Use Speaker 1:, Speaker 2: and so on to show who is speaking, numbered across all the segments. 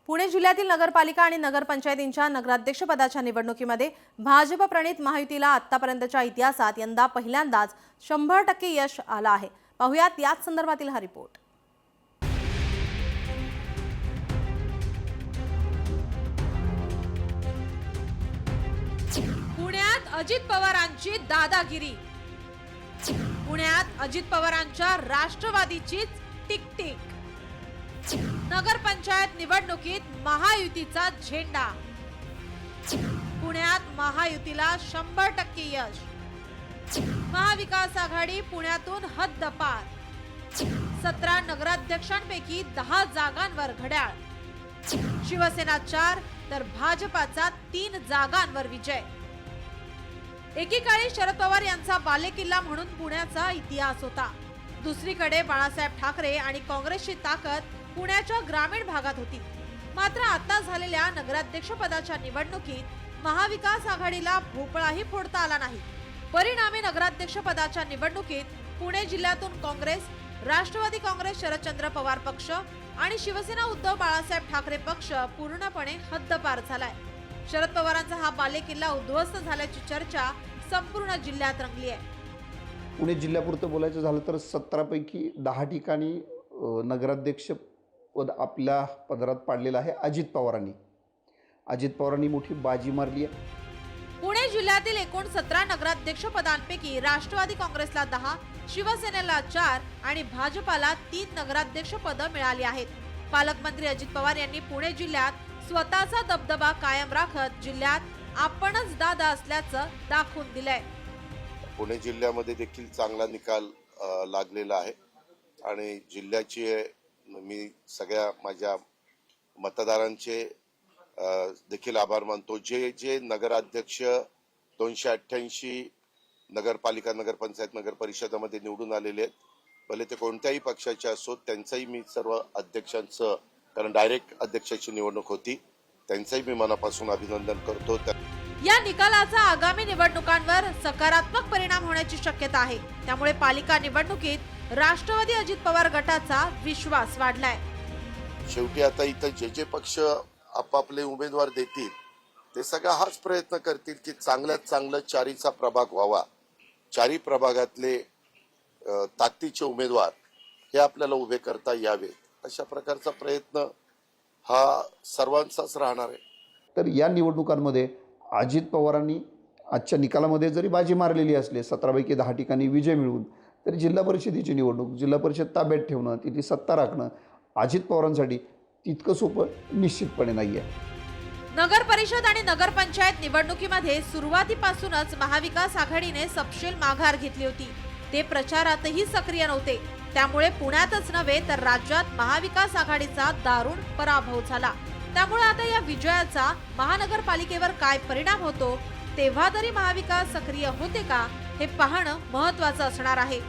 Speaker 1: पुणे जिल्ह्यातील नगरपालिका आणि नगरपंचायतींच्या नगराध्यक्षपदाच्या निवडणुकीमध्ये भाजप प्रणित महायुतीला आतापर्यंतच्या इतिहासात यंदा पहिल्यांदाच 100% यश आलं आहे। पाहुयात याच संदर्भातील हा रिपोर्ट।
Speaker 2: पुण्यात अजित पवारांची दादागिरी, पुण्यात अजित पवारांच्या राष्ट्रवादीचीच टिकटिक, नगरपंचायत निवडणुकीत महायुतीचा झेंडा, पुण्यात महायुतीला 100% यश, महाविकास आघाडी पुण्यातून हद्दपार, 17 नगराध्यक्षांपैकी 10 जागांवर घड्याळ, शिवसेना 4 तर भाजपाचा 3 जागांवर विजय। एकीकाळी शरद पवार यांचा बालेकिल्ला म्हणून पुण्याचा इतिहास होता, दुसरीकडे बाळासाहेब ठाकरे आणि काँग्रेसची ताकद पुण्याच्या ग्रामीण भागात होती। मात्र आता झालेल्या नगराध्यक्षपदाच्या निवडणुकीत महाविकास आघाडीला भोपळाही फोडता आला नाही। परिणामी नगराध्यक्षपदाच्या निवडणुकीत पुणे जिल्ह्यातून काँग्रेस, राष्ट्रवादी काँग्रेस शरदचंद्र पवार पक्ष आणि शिवसेना उद्धव बाळासाहेब ठाकरे पक्ष पूर्णपणे हद्दपार झालाय। शरद पवारांचा हा बालेकिल्ला उद्ध्वस्त झाल्याची चर्चा संपूर्ण जिल्ह्यात रंगली आहे।
Speaker 3: पुणे जिल्ह्यापुरतं बोलायचं झालं तर 17 पैकी 10 ठिकाणी नगराध्यक्ष पद आपल्या पदरात पाडलेलं आहे अजित पवारांनी मोठी बाजी मारली आहे।
Speaker 2: पुणे जिल्ह्यातील एकूण 17 नगराध्यक्ष पदांपैकी राष्ट्रवादी काँग्रेसला 10, शिवसेनेला 4 आणि भाजपाला 3 नगराध्यक्ष पद मिळाली आहेत। पालकमंत्री अजित पवार यांनी पुणे जिल्ह्यात स्वतःचा दबदबा कायम राखत जिल्ह्यात आपणच दादा असल्याचं दाखवून दिलंय।
Speaker 4: पुणे जिल्ह्यामध्ये देखील चांगला निकाल लागलेला आहे आणि जिल्ह्याची मी सगळ्या माझ्या मतदारांचे देखील आभार मानतो। जे नगराध्यक्ष 288 नगरपालिका, नगरपंचायत, नगरपरिषदामध्ये निवडून आलेले आहेत, भले ते कोणत्याही पक्षाचे असोत, त्यांचाही मी सर्व अध्यक्षांचं, कारण डायरेक्ट अध्यक्षाची निवडणूक होती, त्यांचंही मी मनापासून अभिनंदन करतो।
Speaker 2: या निकालाचा आगामी निवडणुकांवर सकारात्मक परिणाम होण्याची शक्यता आहे। त्यामुळे पालिका निवडणुकीत राष्ट्रवादी अजित पवार गटाचा विश्वास वाढलाय।
Speaker 4: शेवटी आता इथं जे पक्ष आपापले उमेदवार देतील ते सगळा हाच प्रयत्न करतील की चांगल्यात चांगलं चारीचा प्रभाग व्हावा, चारी प्रभागातले ताकदीचे उमेदवार हे आपल्याला उभे करता यावे, अशा प्रकारचा प्रयत्न हा सर्वांचाच राहणार आहे।
Speaker 3: तर या निवडणुकांमध्ये अजित पवारांनी आजच्या निकालामध्ये जरी बाजी मारलेली असली, 17 पैकी 10 ठिकाणी विजय मिळवून, तरी जिल्हा परिषदेची निवडणूक, जिल्हा परिषद ताब्यात ठेवणं, तिथे सत्ता राखणं अजित पवारांसाठी तितकं सोपं निश्चितपणे नाहीये।
Speaker 2: नगर परिषद आणि नगरपंचायत निवडणुकीमध्ये सुरुवातीपासूनच महाविकास आघाडीने सपशेल माघार घेतली होती। ते प्रचारातही सक्रिय नव्हते, त्यामुळे पुण्यातच नव्हे तर राज्यात महाविकास आघाडीचा दारुण पराभव झाला। त्यामुळे आता या विजयाचा महानगरपालिकेवर काय परिणाम होतो, तेव्हा तरी महाविकास सक्रिय होते का हे पाहणं महत्त्वाचं असणार आहे।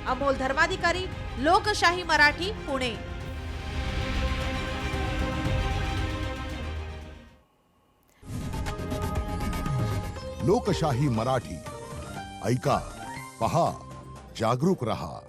Speaker 2: अमोल धर्माधिकारी, लोकशाही मराठी, पुणे।
Speaker 5: लोकशाही मराठी ऐका, पहा, जागरूक रहा।